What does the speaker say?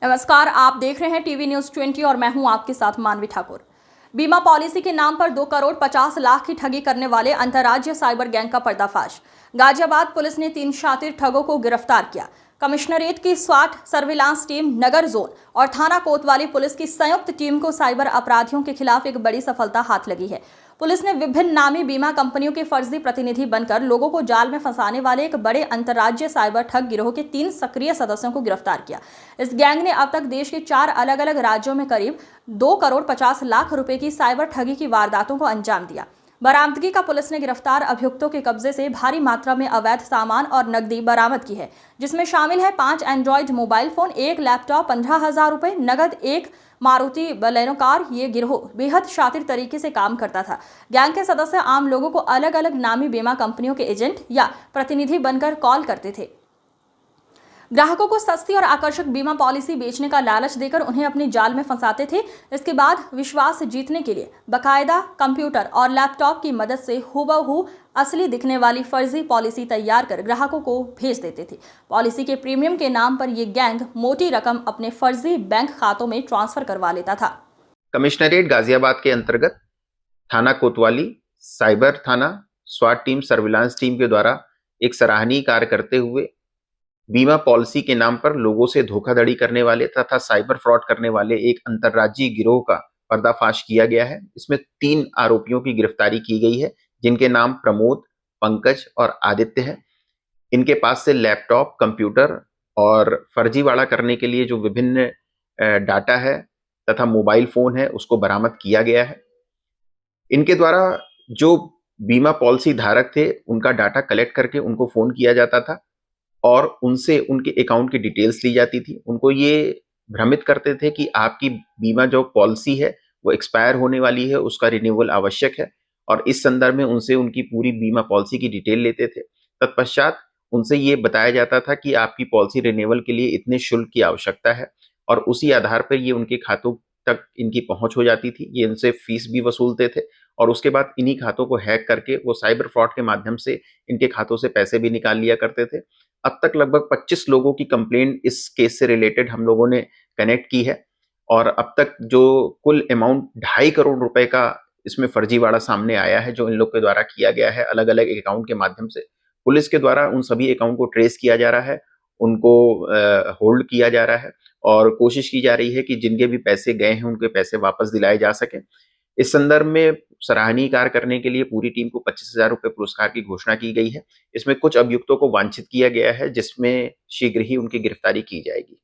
नमस्कार, आप देख रहे हैं टीवी न्यूज 20 और मैं हूं आपके साथ मानवी ठाकुर। बीमा पॉलिसी के नाम पर 2 करोड़ 50 लाख की ठगी करने वाले अंतर्राज्यीय साइबर गैंग का पर्दाफाश। गाजियाबाद पुलिस ने 3 शातिर ठगों को गिरफ्तार किया। कमिश्नरेट की स्वाट सर्विलांस टीम, नगर जोन और थाना कोतवाली पुलिस की संयुक्त टीम को साइबर अपराधियों के खिलाफ एक बड़ी सफलता हाथ लगी है। पुलिस ने विभिन्न नामी बीमा कंपनियों के फर्जी प्रतिनिधि बनकर लोगों को जाल में फंसाने वाले एक बड़े अंतर्राज्यीय साइबर ठग गिरोह के 3 सक्रिय सदस्यों को गिरफ्तार किया। इस गैंग ने अब तक देश के 4 अलग अलग राज्यों में करीब 2 करोड़ 50 लाख रुपए की साइबर ठगी की वारदातों को अंजाम दिया। बरामदगी का पुलिस ने गिरफ्तार अभियुक्तों के कब्जे से भारी मात्रा में अवैध सामान और नकदी बरामद की है, जिसमें शामिल है 5 एंड्रॉइड मोबाइल फोन, 1 लैपटॉप, 15,000 रुपए नगद, 1 मारुति बलेनो कार। ये गिरोह बेहद शातिर तरीके से काम करता था। गैंग के सदस्य आम लोगों को अलग अलग नामी बीमा कंपनियों के एजेंट या प्रतिनिधि बनकर कॉल करते थे। ग्राहकों को सस्ती और आकर्षक बीमा पॉलिसी बेचने का लालच देकर उन्हें अपने जाल में फंसाते थे। इसके बाद विश्वास जीतने के लिए बाकायदा कंप्यूटर और लैपटॉप की मदद से हूबहू असली दिखने वाली फर्जी पॉलिसी तैयार कर ग्राहकों को भेज देते थे। पॉलिसी के प्रीमियम के नाम पर यह गैंग मोटी रकम अपने फर्जी बैंक खातों में ट्रांसफर करवा लेता था। कमिश्नरेट गाजियाबाद के अंतर्गत थाना कोतवाली, साइबर थाना, स्वाट टीम, सर्विलांस टीम के द्वारा एक सराहनीय कार्य करते हुए बीमा पॉलिसी के नाम पर लोगों से धोखाधड़ी करने वाले तथा साइबर फ्रॉड करने वाले एक अंतर्राज्यीय गिरोह का पर्दाफाश किया गया है। इसमें 3 आरोपियों की गिरफ्तारी की गई है, जिनके नाम प्रमोद, पंकज और आदित्य है। इनके पास से लैपटॉप, कंप्यूटर और फर्जीवाड़ा करने के लिए जो विभिन्न डाटा है तथा मोबाइल फोन है, उसको बरामद किया गया है। इनके द्वारा जो बीमा पॉलिसी धारक थे, उनका डाटा कलेक्ट करके उनको फोन किया जाता था और उनसे उनके अकाउंट की डिटेल्स ली जाती थी। उनको ये भ्रमित करते थे कि आपकी बीमा जो पॉलिसी है वो एक्सपायर होने वाली है, उसका रिन्यूअल आवश्यक है, और इस संदर्भ में उनसे उनकी पूरी बीमा पॉलिसी की डिटेल लेते थे। तत्पश्चात उनसे ये बताया जाता था कि आपकी पॉलिसी रिन्यूअल के लिए इतने शुल्क की आवश्यकता है, और उसी आधार पर ये उनके खातों तक इनकी पहुंच हो जाती थी। ये इनसे फीस भी वसूलते थे और उसके बाद इन्हीं खातों को हैक करके वो साइबर फ्रॉड के माध्यम से इनके खातों से पैसे भी निकाल लिया करते थे। अब तक लगभग 25 लोगों की कंप्लेंट इस केस से रिलेटेड हम लोगों ने कनेक्ट की है, और अब तक जो कुल अमाउंट 2.5 करोड़ रुपए का इसमें फर्जीवाड़ा सामने आया है, जो इन लोग के द्वारा किया गया है अलग अलग अकाउंट के माध्यम से। पुलिस के द्वारा उन सभी अकाउंट को ट्रेस किया जा रहा है, उनको होल्ड किया जा रहा है और कोशिश की जा रही है कि जिनके भी पैसे गए हैं उनके पैसे वापस दिलाए जा सकें। इस संदर्भ में सराहनीय कार्य करने के लिए पूरी टीम को 25,000 रुपए पुरस्कार की घोषणा की गई है। इसमें कुछ अभियुक्तों को वांछित किया गया है, जिसमें शीघ्र ही उनकी गिरफ्तारी की जाएगी।